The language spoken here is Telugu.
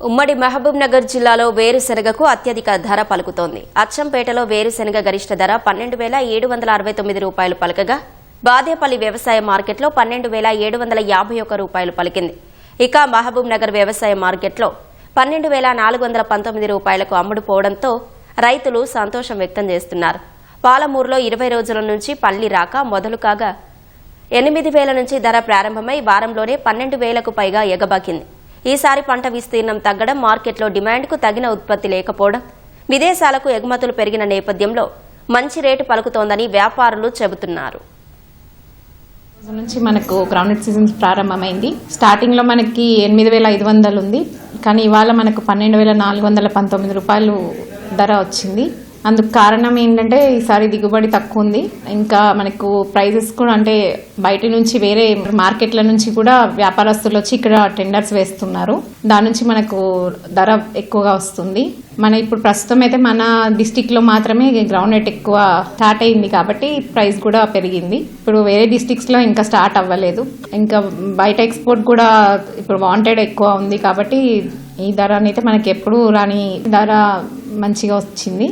ఉమ్మడి మహబూబ్ నగర్ జిల్లాలో వేరుశెనగకు అత్యధిక ధర పలుకుతోంది. అచ్చంపేటలో వేరుశెనగ గరిష్ట ధర 12,769 రూపాయలు పలకగా బాదేపల్లి వ్యవసాయ మార్కెట్లో 12,751 రూపాయలు పలికింది. ఇక మహబూబ్ నగర్ వ్యవసాయ మార్కెట్లో 12,419 రూపాయలకు అమ్ముడుపోవడంతో రైతులు సంతోషం వ్యక్తం చేస్తున్నారు. పాలమూరులో 20 రోజుల నుంచి పల్లి రాక మొదలు కాగా 8,000 నుంచి ధర ప్రారంభమై వారంలోనే 12,000కు పైగా ఎగబాకింది. ఈసారి పంట విస్తీర్ణం తగ్గడం, మార్కెట్లో డిమాండ్కు తగిన ఉత్పత్తి లేకపోవడం, విదేశాలకు ఎగుమతులు పెరిగిన నేపథ్యంలో మంచి రేటు పలుకుతోందని వ్యాపారులు చెబుతున్నారు. నుంచి మనకు గ్రౌండ్ సీజన్ ప్రారంభమైంది. స్టార్టింగ్ లో మనకి 8,500 ఉంది, కానీ ఇవాళ మనకు 12,419 రూపాయలు ధర వచ్చింది. అందుకు కారణం ఏంటంటే ఈసారి దిగుబడి తక్కువ ఉంది. ఇంకా మనకు ప్రైజెస్ కూడా అంటే బయట నుంచి వేరే మార్కెట్ల నుంచి కూడా వ్యాపారస్తులు వచ్చి ఇక్కడ టెండర్స్ వేస్తున్నారు. దాని నుంచి మనకు ధర ఎక్కువగా వస్తుంది. మన ఇప్పుడు ప్రస్తుతం అయితే మన డిస్టిక్ లో మాత్రమే గ్రౌండ్ నెట్ ఎక్కువ స్టార్ట్ అయింది కాబట్టి ప్రైస్ కూడా పెరిగింది. ఇప్పుడు వేరే డిస్టిక్స్ లో ఇంకా స్టార్ట్ అవ్వలేదు. ఇంకా బయట ఎక్స్పోర్ట్ కూడా ఇప్పుడు వాంటెడ్ ఎక్కువ ఉంది కాబట్టి ఈ ధర అయితే మనకి ఎప్పుడు రాని ధర మంచిగా వచ్చింది.